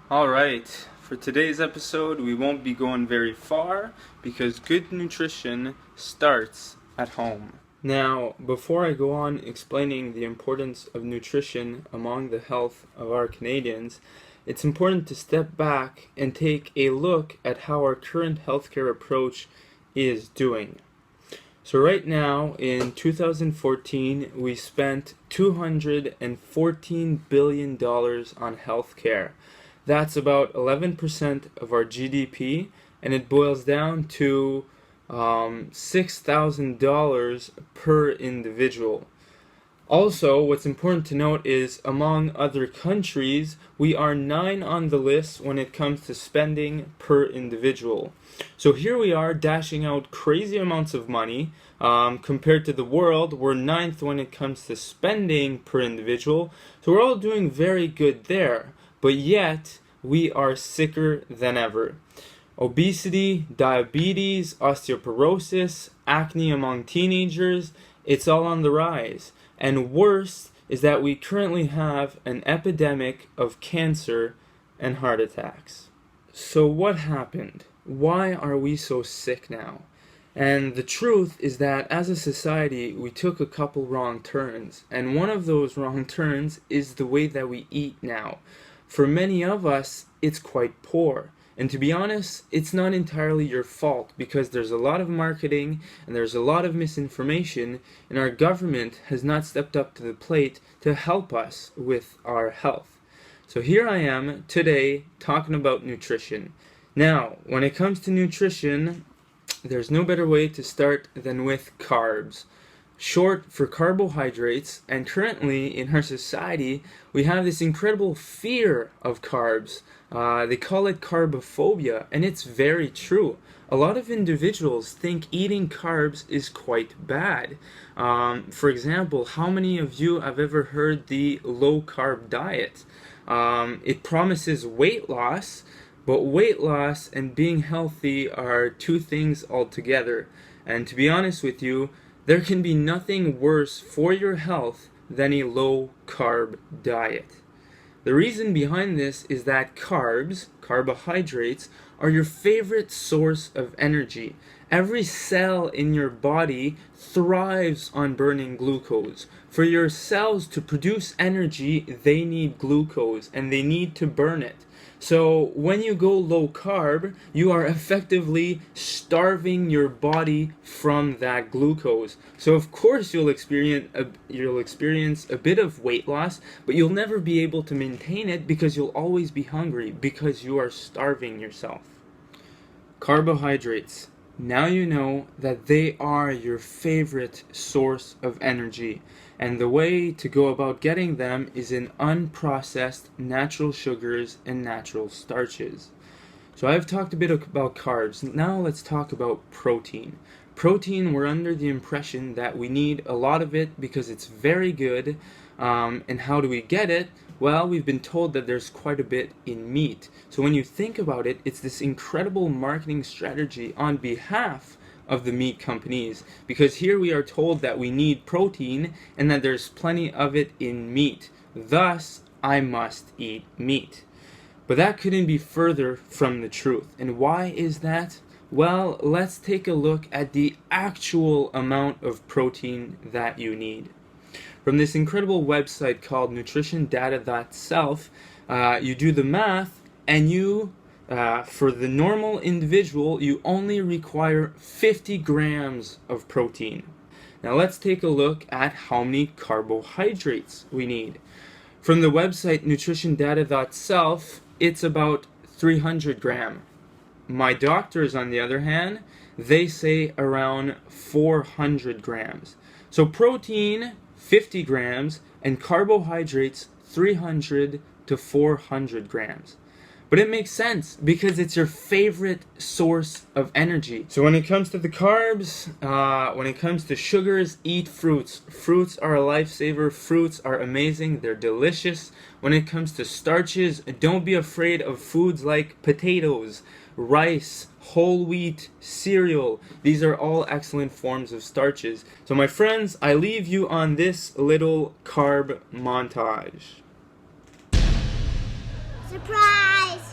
Alright, for today's episode, we won't be going very far because good nutrition starts at home. Now, before I go on explaining the importance of nutrition among the health of our Canadians, it's important to step back and take a look at how our current healthcare approach is doing. So right now, in 2014, we spent $214 billion on healthcare. That's about 11% of our GDP, and it boils down to $6,000 per individual. Also, what's important to note is, among other countries, we are 9 on the list when it comes to spending per individual. So here we are dashing out crazy amounts of money. Compared to the world, we're 9th when it comes to spending per individual. So we're all doing very good there. But yet, we are sicker than ever. Obesity, diabetes, osteoporosis, acne among teenagers, it's all on the rise. And worse is that we currently have an epidemic of cancer and heart attacks. So what happened? Why are we so sick now? And the truth is that as a society, we took a couple wrong turns. And one of those wrong turns is the way that we eat now. For many of us, it's quite poor. And to be honest, it's not entirely your fault because there's a lot of marketing and there's a lot of misinformation, and our government has not stepped up to the plate to help us with our health. So here I am today talking about nutrition. Now, when it comes to nutrition, there's no better way to start than with carbs, short for carbohydrates. And currently in our society, we have this incredible fear of carbs. They call it carbophobia, and it's very true. A lot of individuals think eating carbs is quite bad. For example, how many of you have ever heard the low-carb diet? It promises weight loss, but weight loss and being healthy are two things altogether. And to be honest with you, there can be nothing worse for your health than a low-carb diet. The reason behind this is that carbs, carbohydrates, are your favorite source of energy. Every cell in your body thrives on burning glucose. For your cells to produce energy, they need glucose, and they need to burn it. So when you go low carb, you are effectively starving your body from that glucose. So of course you'll experience a bit of weight loss, but you'll never be able to maintain it because you'll always be hungry because you are starving yourself. Carbohydrates. Now you know that they are your favorite source of energy, and the way to go about getting them is in unprocessed natural sugars and natural starches. So I've talked a bit about carbs. Now let's talk about protein. Protein, we're under the impression that we need a lot of it because it's very good. And how do we get it? Well, we've been told that there's quite a bit in meat. So when you think about it, it's this incredible marketing strategy on behalf of the meat companies, because here we are told that we need protein and that there's plenty of it in meat. Thus, I must eat meat. But that couldn't be further from the truth. And why is that? Well, let's take a look at the actual amount of protein that you need. From this incredible website called nutritiondata.self, you do the math, and for the normal individual, you only require 50 grams of protein. Now let's take a look at how many carbohydrates we need. From the website nutritiondata.self, it's about 300 grams. My doctors, on the other hand, they say around 400 grams. So protein, 50 grams, and carbohydrates 300 to 400 grams. But it makes sense because it's your favorite source of energy. So when it comes to the carbs, when it comes to sugars, eat fruits. Fruits are a lifesaver. Fruits are amazing. They're delicious. When it comes to starches, don't be afraid of foods like potatoes, rice, whole wheat, cereal. These are all excellent forms of starches. So my friends, I leave you on this little carb montage. Surprise!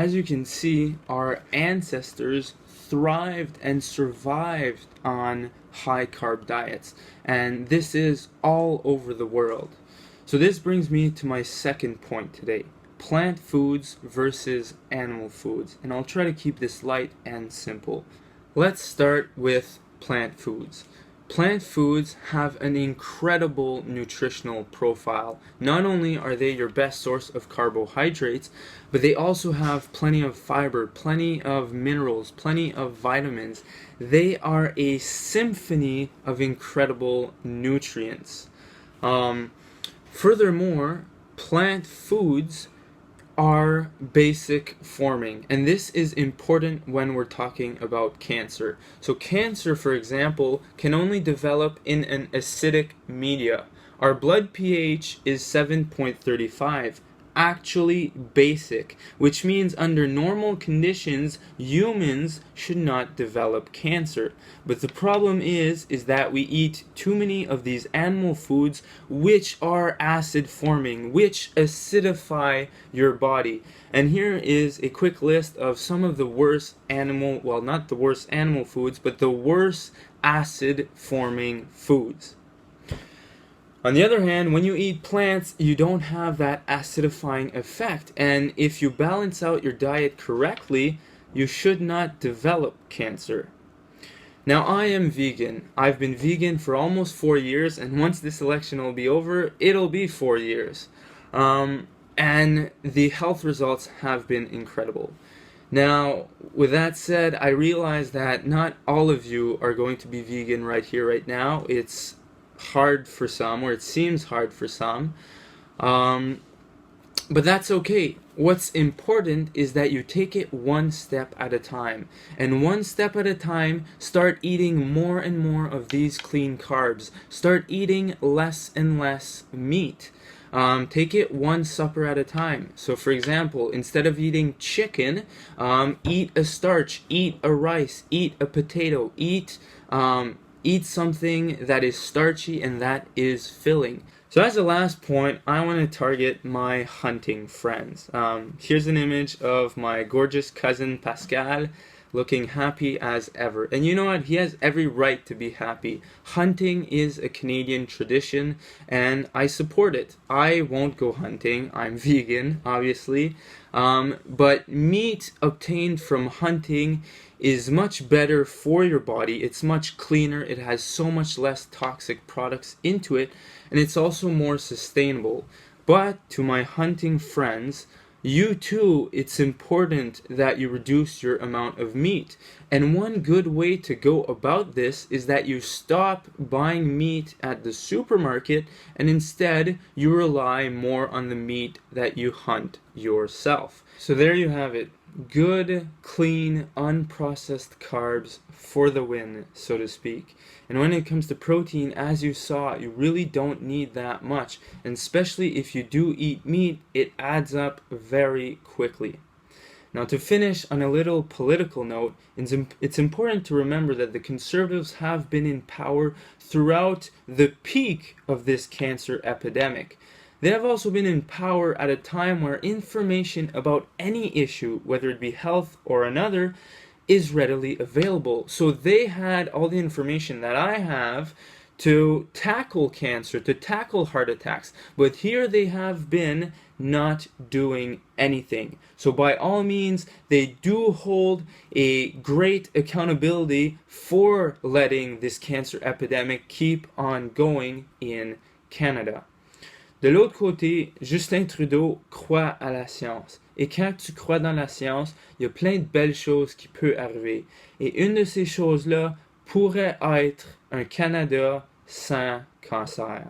as you can see, our ancestors thrived and survived on high carb diets, and this is all over the world. So this brings me to my second point today: plant foods versus animal foods, and I'll try to keep this light and simple. Let's start with plant foods. Plant foods have an incredible nutritional profile. Not only are they your best source of carbohydrates, but they also have plenty of fiber, plenty of minerals, plenty of vitamins. They are a symphony of incredible nutrients. Furthermore, plant foods are basic forming, and this is important when we're talking about cancer. So cancer, for example, can only develop in an acidic media. Our blood pH is 7.35, actually basic, which means under normal conditions humans should not develop cancer. But the problem is that we eat too many of these animal foods which are acid forming, which acidify your body. And here is a quick list of some of the worst animal, well, not the worst animal foods, but the worst acid forming foods. On the other hand, when you eat plants, you don't have that acidifying effect, and if you balance out your diet correctly, you should not develop cancer. Now, I am vegan. I've been vegan for almost 4 years, and once this election will be over, it'll be 4 years. And the health results have been incredible. Now, with that said, I realize that not all of you are going to be vegan right here, right now. It's hard for some, or it seems hard for some, but that's okay. What's important is that you take it one step at a time, and one step at a time, start eating more and more of these clean carbs. Start eating less and less meat. Take it one supper at a time. So for example, instead of eating chicken, eat a starch, eat a rice, eat a potato, eat something that is starchy and that is filling. So as a last point, I want to target my hunting friends. Here's an image of my gorgeous cousin Pascal, looking happy as ever. And you know what? He has every right to be happy. Hunting is a Canadian tradition, and I support it. I won't go hunting. I'm vegan, obviously. But meat obtained from hunting is much better for your body. It's much cleaner. It has so much less toxic products into it, and it's also more sustainable. But to my hunting friends, you too, it's important that you reduce your amount of meat. And one good way to go about this is that you stop buying meat at the supermarket, and instead you rely more on the meat that you hunt yourself. So there you have it. Good, clean, unprocessed carbs for the win, so to speak. And when it comes to protein, as you saw, you really don't need that much. And especially if you do eat meat, it adds up very quickly. Now, to finish on a little political note, it's important to remember that the Conservatives have been in power throughout the peak of this cancer epidemic. They have also been in power at a time where information about any issue, whether it be health or another, is readily available. So they had all the information that I have to tackle cancer, to tackle heart attacks. But here they have been not doing anything. So by all means, they do hold a great accountability for letting this cancer epidemic keep on going in Canada. De l'autre côté, Justin Trudeau croit à la science. Et quand tu crois dans la science, il y a plein de belles choses qui peuvent arriver. Et une de ces choses-là pourrait être un Canada sans cancer.